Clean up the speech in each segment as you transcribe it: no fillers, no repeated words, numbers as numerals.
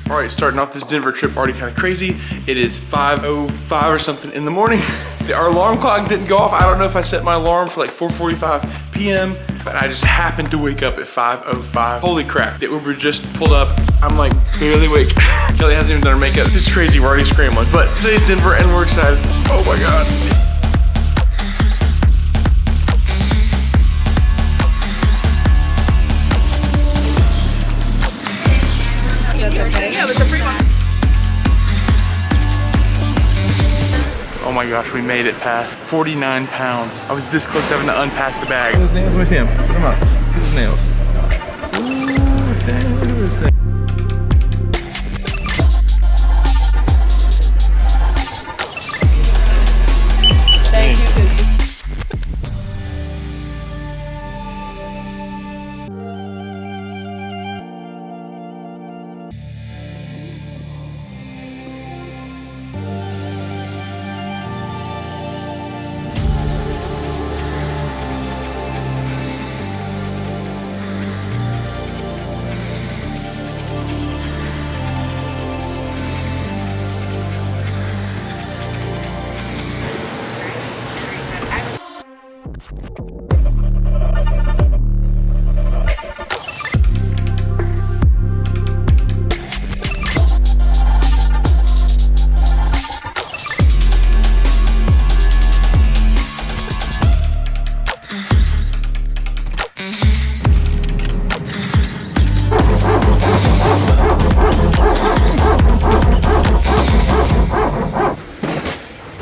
All right, starting off this Denver trip already kind of crazy. It is 5:05 or something in the morning. Our alarm clock didn't go off. I don't know if I set my alarm for like 4:45 p.m., but I just happened to wake up at 5:05. Holy crap, the Uber just pulled up. I'm like barely awake. Kelly hasn't even done her makeup. This is crazy, we're already scrambling. But today's Denver and we're excited. Oh my God. Yeah, with the free one. Oh my gosh, we made it past 49 pounds. I was this close to having to unpack the bag. Those nails, let me see them. Put them up. See those nails. Ooh, dang, look at this thing. Thank you.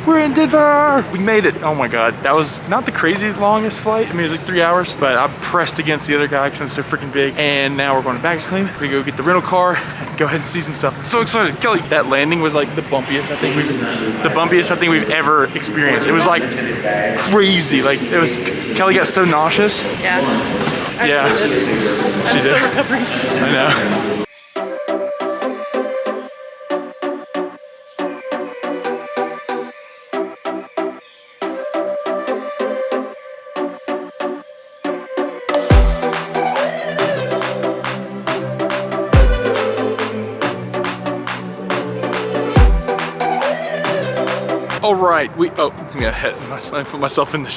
We're in Denver! We made it. Oh my God. That was not the craziest longest flight. I mean, it was like 3 hours, but I'm pressed against the other guy because I'm so freaking big. And now we're going to baggage claim. We go get the rental car and go ahead and see some stuff. I'm so excited. Kelly, that landing was like the bumpiest I think we've ever experienced. It was like crazy. Like it was, Kelly got so nauseous. Yeah. Yeah. She did. I'm still recovering. I know. All right, I put myself in the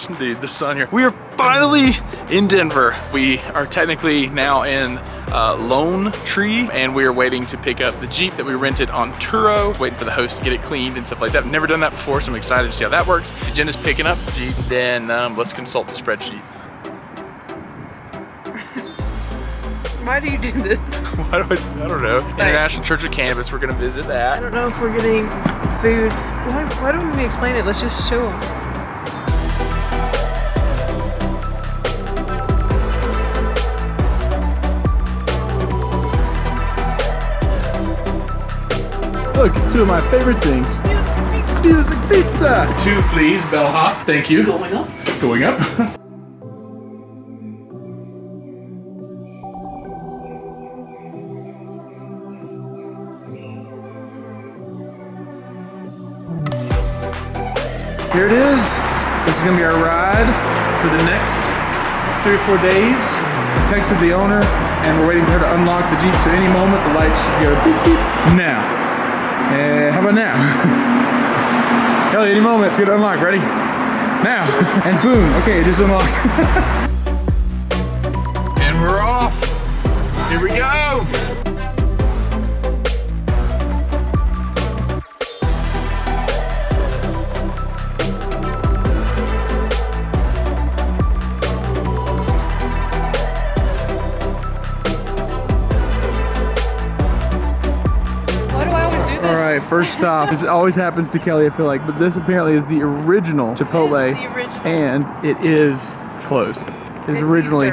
sun here. We are finally in Denver. We are technically now in Lone Tree, and we are waiting to pick up the Jeep that we rented on Turo. Waiting for the host to get it cleaned and stuff like that. I've never done that before, so I'm excited to see how that works. Jen is picking up the Jeep, then let's consult the spreadsheet. Why do you do this? I don't know. International Church of Cannabis, we're gonna visit that. I don't know if we're getting food. Why don't we explain it? Let's just show them. Look, it's two of my favorite things. Music pizza! 2 please, bellhop. Thank you. Going up? Going up. Here it is. This is gonna be our ride for the next 3 or 4 days. Texted the owner, and we're waiting for her to unlock the Jeep, so any moment the lights should go beep beep. Now. How about now? Kelly, any moment it's gonna unlock. Ready? Now. And boom. Okay, it just unlocked. And we're off. Here we go. First stop. This always happens to Kelly, I feel like, but this apparently is the original Chipotle, and it is closed. It is originally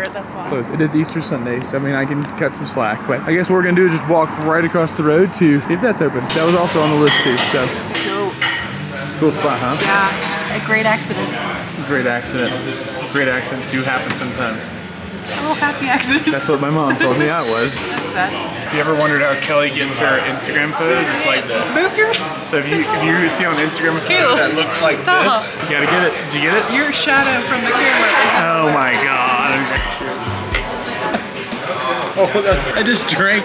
closed. It is Easter Sunday, so I mean I can cut some slack, but I guess what we're gonna do is just walk right across the road to see if that's open. That was also on the list too, so it's a cool spot, huh? Yeah, a great accident. Great accident. Great accidents do happen sometimes. Oh, happy accident. That's what my mom told me I was. That's that. Have you ever wondered how Kelly gets her Instagram photos? It's like this. So if you see on Instagram a photo that looks like this, you gotta get it. Did you get it? Your shadow from the camera is Oh my God. I just drank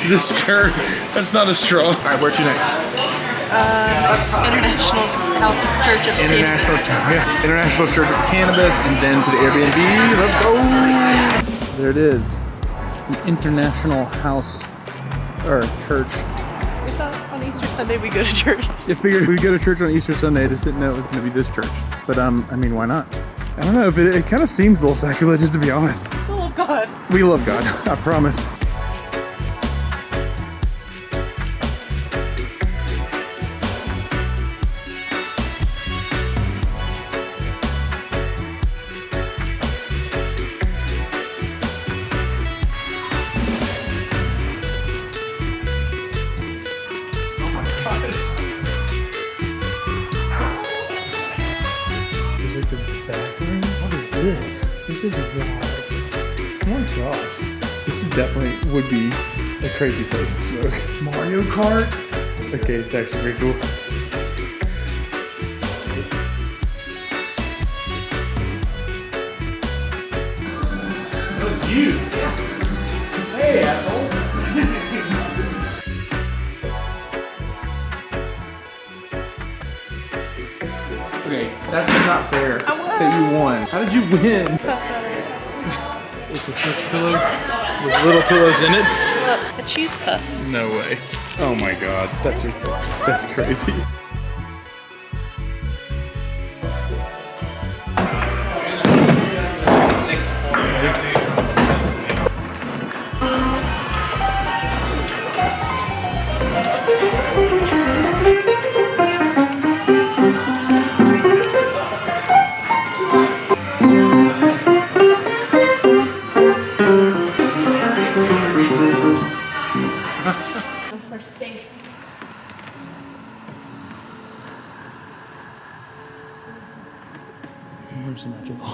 this turn. That's not a straw. All right, where to next? International Church of International Church of Cannabis, and then to the Airbnb. Let's go. There it is. The International House or Church. We thought on Easter Sunday we go to church. You figured we'd go to church on Easter Sunday. I just didn't know it was going to be this church. But I mean, why not? I don't know if it kind of seems a little sacrilegious, to be honest. Oh God. We love God, I promise. There's like this bathroom. What is this? This is wild. Oh my gosh. This is definitely would be a crazy place to smoke. Mario Kart? Okay, it's actually pretty cool. That's you. Hey, asshole. Okay, that's not fair that you won. How did you win? It's a switch pillow with little pillows in it. Look, a cheese puff. No way. Oh my god, that's crazy. Where's the magical?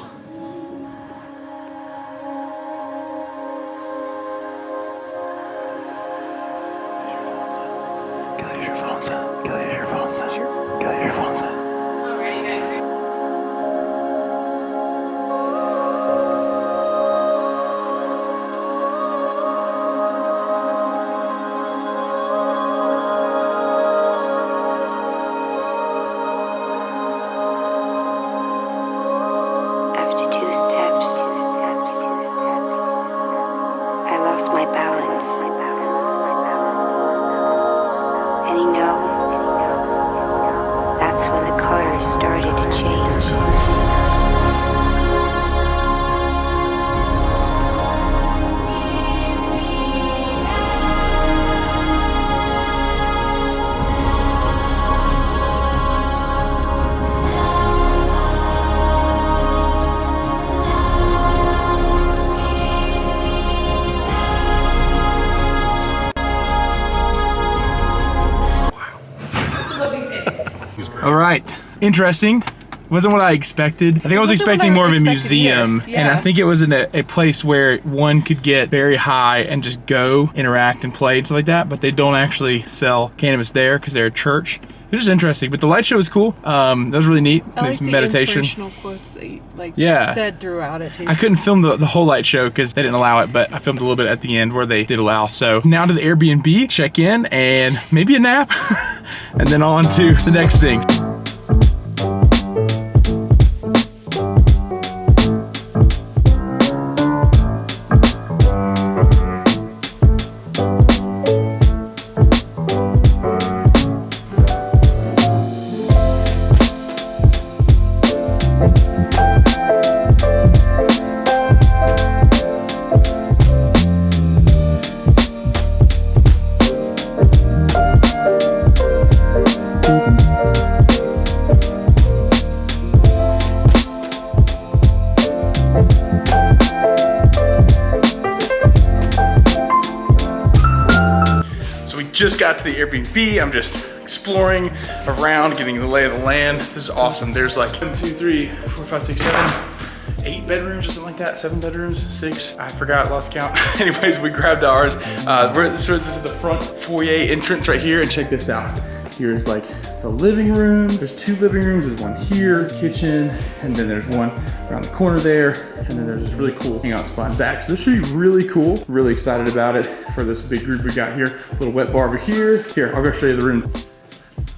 Get your phones out. Get your phones out. Get your phones out. Alrighty, guys. My balance. And you know, that's when the colors started to change. All right, interesting. Wasn't what I expected. I think I was expecting more of a museum, yeah. and I think it was in a place where one could get very high and just go interact and play and stuff like that. But they don't actually sell cannabis there because they're a church. It was interesting, but the light show was cool. That was really neat. I like This the meditation. inspirational quotes that you, Yeah. said throughout it too. I couldn't film the whole light show because they didn't allow it, but I filmed a little bit at the end where they did allow. So now to the Airbnb, check in, and maybe a nap, and then on to the next thing. Just got to the Airbnb. I'm just exploring around, getting the lay of the land. This is awesome. There's like 1, 2, 3, 4, 5, 6, 7, 8 bedrooms or something like that. 7 bedrooms, 6. I forgot, lost count. Anyways, we grabbed ours. So this is the front foyer entrance right here, and check this out. Here's like the living room. There's 2 living rooms. There's one here, kitchen, and then there's one around the corner there. And then there's this really cool hangout spot in back. So this should be really cool. Really excited about it for this big group we got here. A little wet bar over here. Here, I'll go show you the room.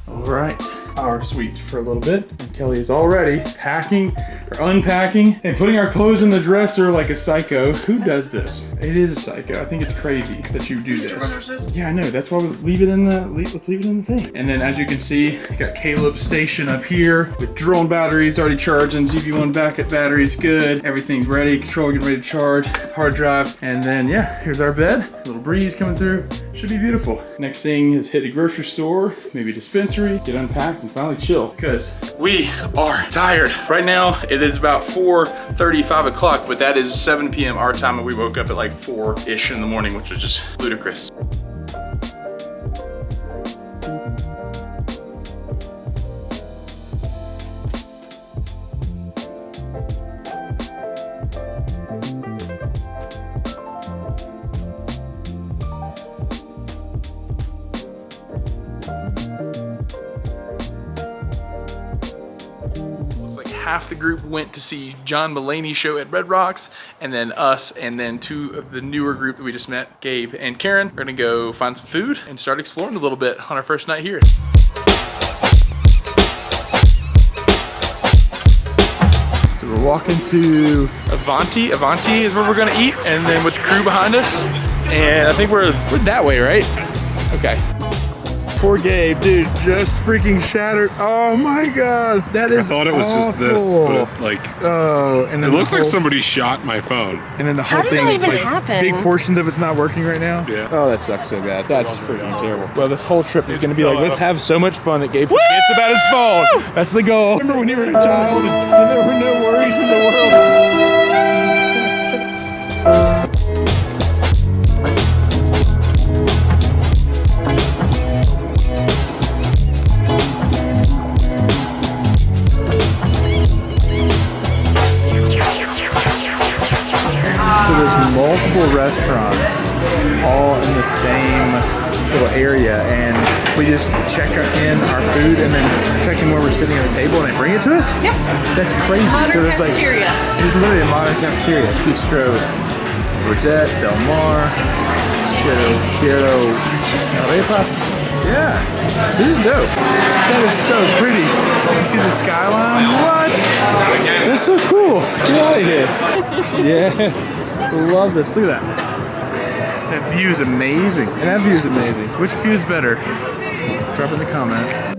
All right, our suite for a little bit. And Kelly is already packing or unpacking and putting our clothes in the dresser like a psycho. Who does this? It is a psycho. I think it's crazy that you do this. Yeah, I know. That's why we leave it in the let's leave it in the thing. And then as you can see, we got Caleb's station up here with drone batteries already charging. ZV1 backup batteries, good. Everything's ready. Controller getting ready to charge. Hard drive. And then yeah, here's our bed. A little breeze coming through. Should be beautiful. Next thing is hit a grocery store, maybe a dispensary, get unpacked, and finally chill. Because we are tired. Right now, it is about 4:30, 5 o'clock, but that is 7 p.m. our time, and we woke up at like 4-ish in the morning, which was just ludicrous. Half the group went to see John Mulaney's show at Red Rocks, and then us, and then 2 of the newer group that we just met, Gabe and Karen. We're gonna go find some food and start exploring a little bit on our first night here. So we're walking to Avanti. Avanti is where we're gonna eat, and then with the crew behind us. And I think we're that way, right? Okay. Poor Gabe, dude, just freaking shattered. Oh my God, that is I thought it was awful. just this, but it, like, oh, and then it looks like somebody shot my phone. And then the whole How did thing, that even like, happen? big portions of it's not working right now. Yeah. Oh, that sucks so bad. That's freaking terrible. Well, this whole trip is gonna be like, let's have so much fun that Gabe forgets about his phone. That's the goal. Remember when you were a child and there were no worries in the world? Multiple restaurants all in the same little area, and we just check in our food and then check in where we're sitting at the table and they bring it to us? Yep. That's crazy. Modern so there's cafeteria. Like, it is literally a modern cafeteria. It's Bistro Rosette, Del Mar, Quiero Arepas. Yeah, this is dope. That is so pretty. You see the skyline? What? That's so cool. Get out of here. Yes. Love this. Look at that. That view is amazing. And that view is amazing. Which view is better? Drop in the comments.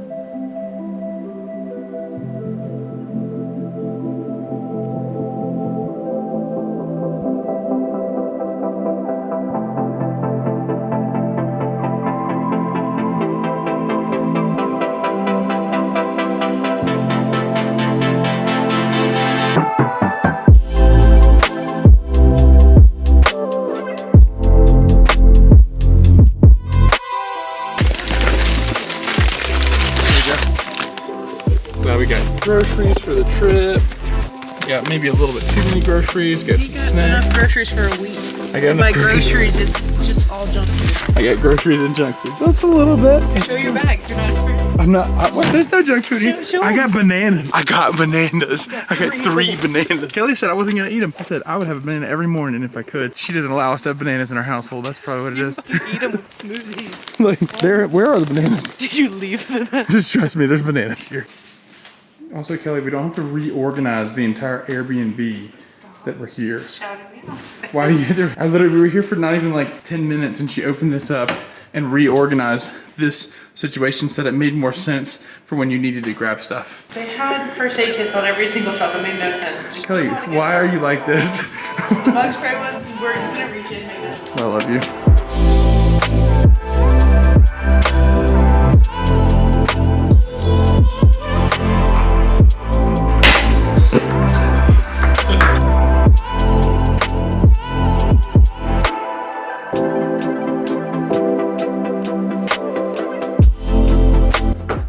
Groceries for the trip. Got maybe a little bit too many groceries. Got some snacks. Enough groceries for a week. I got by groceries, it's just all junk food. I got groceries and junk food. That's a little bit. Show your bag. You're not. I'm not. What? There's no junk food here. Show I got bananas. I got bananas. I got 3 bananas. Kelly said I wasn't gonna eat them. I said I would have a banana every morning if I could. She doesn't allow us to have bananas in our household. That's probably what it is. You eat them with smoothies. Like, where are the bananas? Did you leave them? Just trust me. There's bananas here. Also, Kelly, we don't have to reorganize the entire Airbnb that we're here. Why do you have to? We were here for not even like 10 minutes and she opened this up and reorganized this situation so that it made more sense for when you needed to grab stuff. They had first aid kits on every single shop. It made no sense. Just Kelly, why are you like this? The bug spray was, we're gonna reach it. I love you.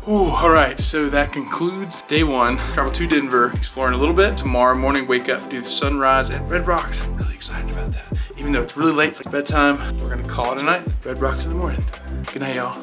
Alright, so that concludes day 1. Travel to Denver, exploring a little bit. Tomorrow morning, wake up, do the sunrise at Red Rocks. I'm really excited about that. Even though it's really late, it's like bedtime, we're gonna call it a night. Red Rocks in the morning. Good night, y'all.